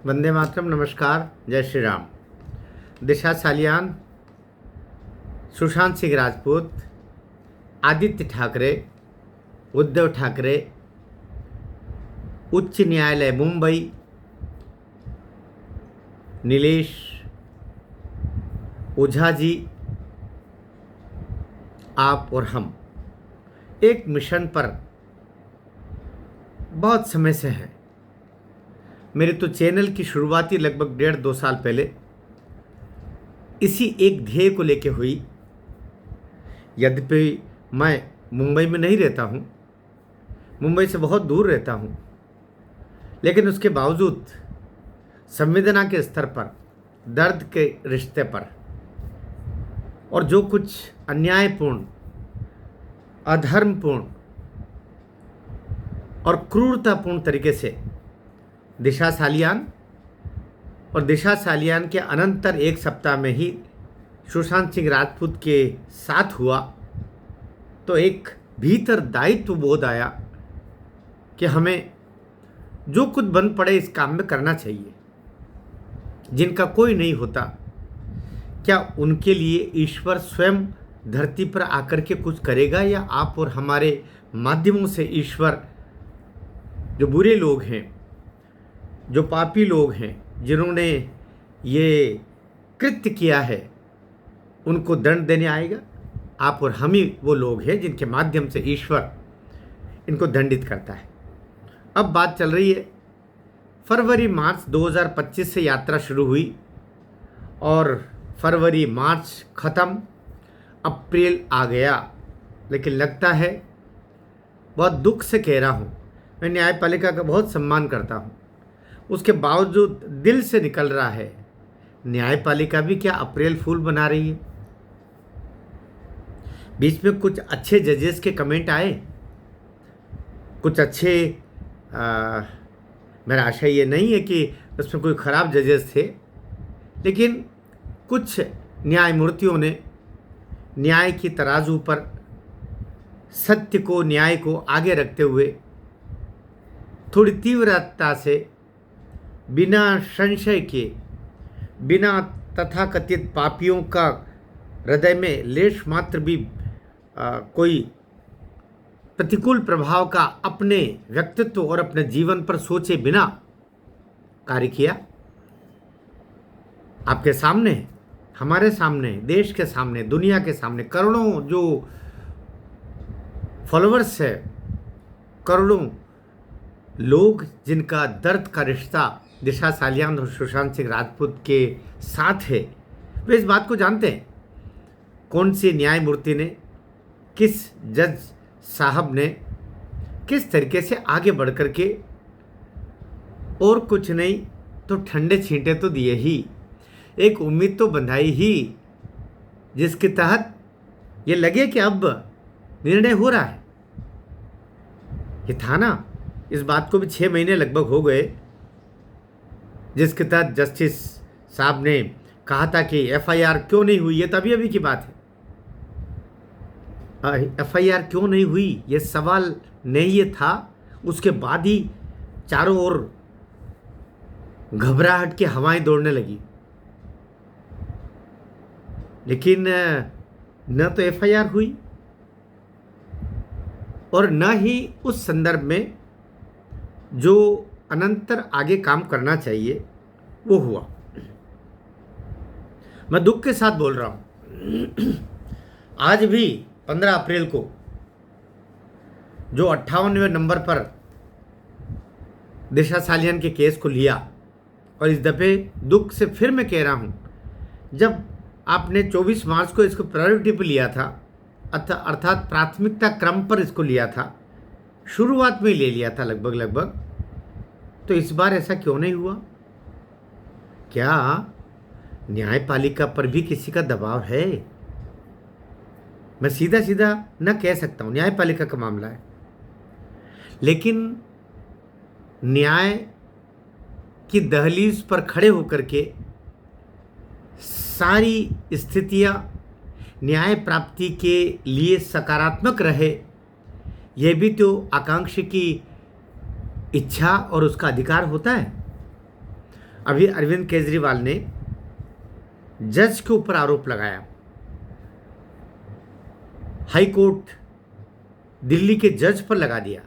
वंदे मातरम। नमस्कार, जय श्री राम। दिशा सालियान, सुशांत सिंह राजपूत, आदित्य ठाकरे, उद्धव ठाकरे, उच्च न्यायालय मुंबई, नीलेश ओझा जी, आप और हम एक मिशन पर बहुत समय से हैं। मेरे तो चैनल की शुरुआत ही लगभग 1.5-2 साल पहले इसी एक ध्येय को लेके हुई। यद्यपि मैं मुंबई में नहीं रहता हूँ, मुंबई से बहुत दूर रहता हूँ, लेकिन उसके बावजूद संवेदना के स्तर पर, दर्द के रिश्ते पर और जो कुछ अन्यायपूर्ण, अधर्मपूर्ण और क्रूरतापूर्ण तरीके से दिशा सालियान और दिशा सालियान के अनंतर एक सप्ताह में ही सुशांत सिंह राजपूत के साथ हुआ, तो एक भीतर दायित्व बोध आया कि हमें जो कुछ बन पड़े इस काम में करना चाहिए। जिनका कोई नहीं होता, क्या उनके लिए ईश्वर स्वयं धरती पर आकर के कुछ करेगा, या आप और हमारे माध्यमों से ईश्वर जो बुरे लोग हैं, जो पापी लोग हैं, जिन्होंने ये कृत्य किया है, उनको दंड देने आएगा? आप और हम ही वो लोग हैं जिनके माध्यम से ईश्वर इनको दंडित करता है। अब बात चल रही है, फरवरी मार्च 2025 से यात्रा शुरू हुई और फरवरी मार्च ख़त्म, अप्रैल आ गया। लेकिन लगता है, बहुत दुख से कह रहा हूँ, मैं न्यायपालिका का बहुत सम्मान करता हूँ, उसके बावजूद दिल से निकल रहा है, न्यायपालिका भी क्या अप्रैल फूल बना रही है। बीच में कुछ अच्छे जजेस के कमेंट आए, कुछ अच्छे मेरा आशा ये नहीं है कि उसमें कोई ख़राब जजेस थे, लेकिन कुछ न्यायमूर्तियों ने न्याय की तराजू पर सत्य को, न्याय को आगे रखते हुए थोड़ी तीव्रता से, बिना संशय के, बिना तथाकथित पापियों का हृदय में लेश मात्र भी कोई प्रतिकूल प्रभाव का अपने व्यक्तित्व और अपने जीवन पर सोचे बिना कार्य किया। आपके सामने, हमारे सामने, देश के सामने, दुनिया के सामने करोड़ों जो फॉलोअर्स है, करोड़ों लोग जिनका दर्द का रिश्ता दिशा सालियान और सुशांत सिंह राजपूत के साथ है, वे इस बात को जानते हैं कौन सी न्यायमूर्ति ने, किस जज साहब ने किस तरीके से आगे बढ़ कर के, और कुछ नहीं तो ठंडे छींटे तो दिए ही, एक उम्मीद तो बंधाई ही, जिसके तहत ये लगे कि अब निर्णय हो रहा है। ये था ना, इस बात को भी 6 महीने लगभग हो गए, जिसके तहत जस्टिस साहब ने कहा था कि एफआईआर क्यों नहीं हुई। ये तो अभी की बात है। एफआईआर क्यों नहीं हुई ये सवाल नहीं ये था, उसके बाद ही चारों ओर घबराहट की हवाएं दौड़ने लगी। लेकिन न तो एफआईआर हुई और न ही उस संदर्भ में जो अनंतर आगे काम करना चाहिए वो हुआ। मैं दुख के साथ बोल रहा हूँ, आज भी 15 अप्रैल को जो 58वें नंबर पर दिशा सालियान के केस को लिया, और इस दफ़े दुख से फिर मैं कह रहा हूँ, जब आपने 24 मार्च को इसको प्रायोरिटी पर लिया था, अर्थात प्राथमिकता क्रम पर इसको लिया था, शुरुआत में ही ले लिया था लगभग, तो इस बार ऐसा क्यों नहीं हुआ? क्या न्यायपालिका पर भी किसी का दबाव है? मैं सीधा सीधा न कह सकता हूँ, न्यायपालिका का मामला है, लेकिन न्याय की दहलीज पर खड़े होकर के सारी स्थितियाँ न्याय प्राप्ति के लिए सकारात्मक रहे, यह भी तो आकांक्षी की इच्छा और उसका अधिकार होता है। अभी अरविंद केजरीवाल ने जज के ऊपर आरोप लगाया, हाई कोर्ट दिल्ली के जज पर लगा दिया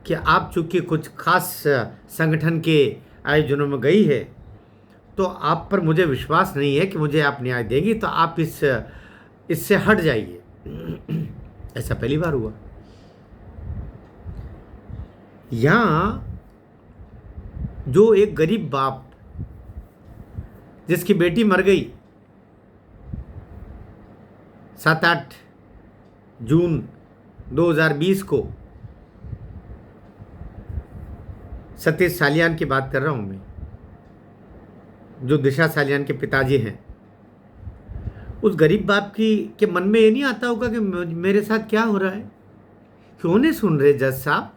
कि आप चूंकि कुछ खास संगठन के आयोजनों में गई है तो आप पर मुझे विश्वास नहीं है कि मुझे आप न्याय देंगी, तो आप इससे हट जाइए। ऐसा पहली बार हुआ। यहाँ जो एक गरीब बाप जिसकी बेटी मर गई 7-8 जून 2020 को, सतीश सालियान की बात कर रहा हूं मैं, जो दिशा सालियान के पिताजी हैं, उस गरीब बाप के मन में ये नहीं आता होगा कि मेरे साथ क्या हो रहा है, क्यों नहीं सुन रहे जज साहब?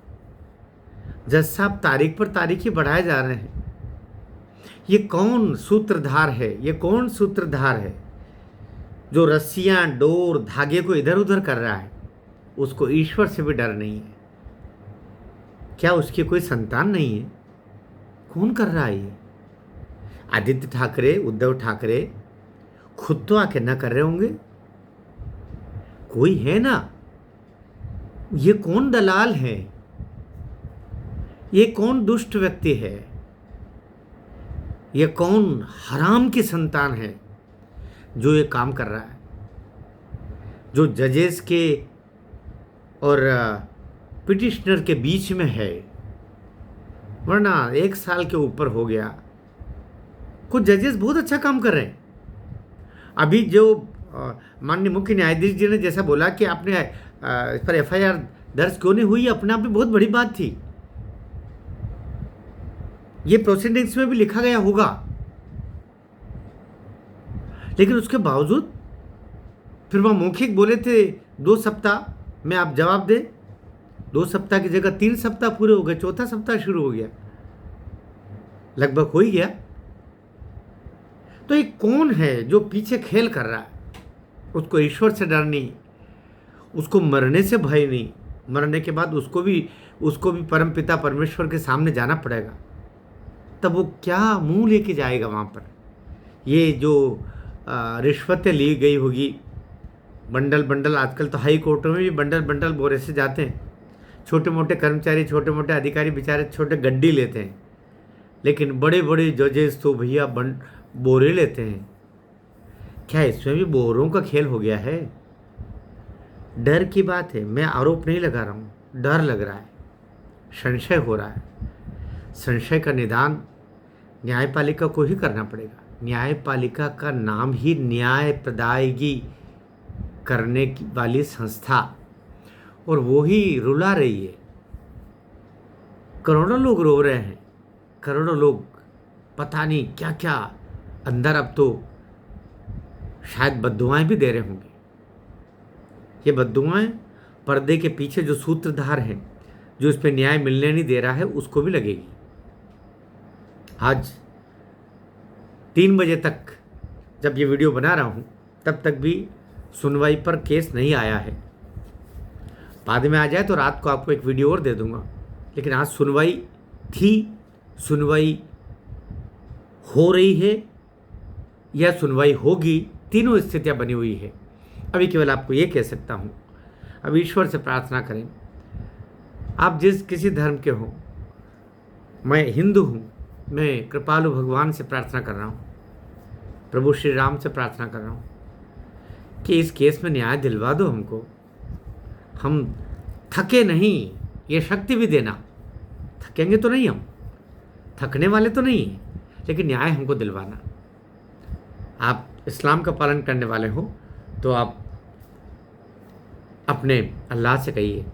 जज साहब तारीख पर तारीख ही बढ़ाए जा रहे हैं। ये कौन सूत्रधार है? ये कौन सूत्रधार है जो रस्सियां, डोर, धागे को इधर उधर कर रहा है? उसको ईश्वर से भी डर नहीं है। क्या उसकी कोई संतान नहीं है? कौन कर रहा है ये? आदित्य ठाकरे, उद्धव ठाकरे खुद तो आके न कर रहे होंगे? कोई है ना? ये कौन दलाल है? ये कौन दुष्ट व्यक्ति है? ये कौन हराम की संतान है जो ये काम कर रहा है, जो जजेस के और पिटिशनर के बीच में है? वरना 1 साल के ऊपर हो गया, कुछ जजेस बहुत अच्छा काम कर रहे हैं। अभी जो माननीय मुख्य न्यायाधीश जी ने जैसा बोला कि आपने इस पर FIR दर्ज क्यों नहीं हुई, अपने आप में बहुत बड़ी बात थी। ये प्रोसीडिंग्स में भी लिखा गया होगा, लेकिन उसके बावजूद फिर वह मौखिक बोले थे 2 सप्ताह में आप जवाब दें। 2 सप्ताह की जगह 3 सप्ताह पूरे हो गए, 4था सप्ताह शुरू हो गया, लगभग हो ही गया। तो ये कौन है जो पीछे खेल कर रहा है? उसको ईश्वर से डर नहीं, उसको मरने से भय नहीं। मरने के बाद उसको भी परमपिता परमेश्वर के सामने जाना पड़ेगा, तब वो क्या मुंह लेके जाएगा वहाँ पर? ये जो रिश्वतें ली गई होगी, बंडल बंडल, आजकल तो हाई कोर्टों में भी बंडल बंडल बोरे से जाते हैं। छोटे मोटे कर्मचारी, छोटे मोटे अधिकारी बेचारे छोटे गड्डी लेते हैं, लेकिन बड़े बड़े जजेस तो भैया बोरे लेते हैं। क्या इसमें भी बोरों का खेल हो गया है? डर की बात है, मैं आरोप नहीं लगा रहा हूँ, डर लग रहा है, संशय हो रहा है। संशय का निदान न्यायपालिका को ही करना पड़ेगा। न्यायपालिका का नाम ही न्याय प्रदायगी करने वाली संस्था, और वो ही रुला रही है। करोड़ों लोग रो रहे हैं, करोड़ों लोग पता नहीं क्या क्या अंदर, अब तो शायद बद्दुआएं भी दे रहे होंगे। ये बद्दुआएं पर्दे के पीछे जो सूत्रधार हैं, जो इस पर न्याय मिलने नहीं दे रहा है, उसको भी लगेगी। आज 3 बजे तक जब ये वीडियो बना रहा हूँ, तब तक भी सुनवाई पर केस नहीं आया है। बाद में आ जाए तो रात को आपको एक वीडियो और दे दूंगा, लेकिन आज सुनवाई थी, सुनवाई हो रही है या सुनवाई होगी, तीनों स्थितियाँ बनी हुई है। अभी केवल आपको ये कह सकता हूँ, अब ईश्वर से प्रार्थना करें। आप जिस किसी धर्म के हो, मैं हिंदू हूँ, मैं कृपालु भगवान से प्रार्थना कर रहा हूँ, प्रभु श्री राम से प्रार्थना कर रहा हूँ कि इस केस में न्याय दिलवा दो हमको। हम थके नहीं, ये शक्ति भी देना। थकेंगे तो नहीं, हम थकने वाले तो नहीं हैं, लेकिन न्याय हमको दिलवाना। आप इस्लाम का पालन करने वाले हो तो आप अपने अल्लाह से कहिए।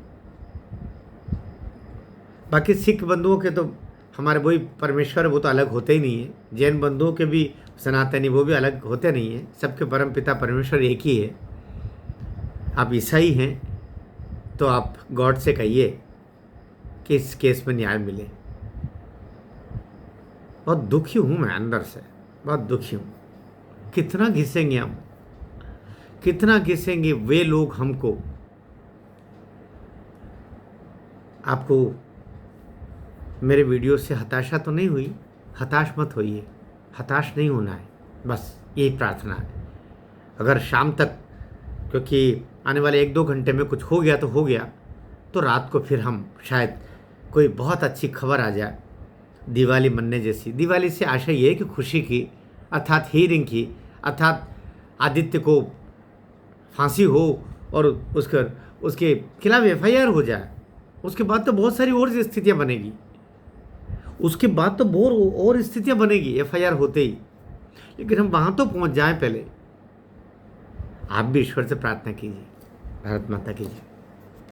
बाकी सिख बंधुओं के तो हमारे वही परमेश्वर, वो तो अलग होते ही नहीं है। जैन बंधुओं के भी सनातनी, वो भी अलग होते नहीं हैं। सबके परम पिता परमेश्वर एक ही है। आप ईसाई हैं तो आप गॉड से कहिए कि इस केस में न्याय मिले। बहुत दुखी हूँ मैं अंदर से, बहुत दुखी हूँ। कितना घिसेंगे हम, कितना घिसेंगे वे लोग हमको। आपको मेरे वीडियो से हताशा तो नहीं हुई? हताश मत होइए, हताश नहीं होना है, बस यही प्रार्थना है। अगर शाम तक, क्योंकि आने वाले 1-2 घंटे में कुछ हो गया तो हो गया, तो रात को फिर हम शायद कोई बहुत अच्छी खबर आ जाए दिवाली मनने जैसी। दिवाली से आशा ये है कि खुशी की, अर्थात हीरिंग की, अर्थात आदित्य को फांसी हो और उसके खिलाफ FIR हो जाए। उसके बाद तो बहुत सारी और स्थितियाँ बनेगी, उसके बाद तो बहुत और स्थितियाँ बनेगी FIR होते ही, लेकिन हम वहाँ तो पहुँच जाएं पहले। आप भी ईश्वर से प्रार्थना कीजिए। भारत माता की जय।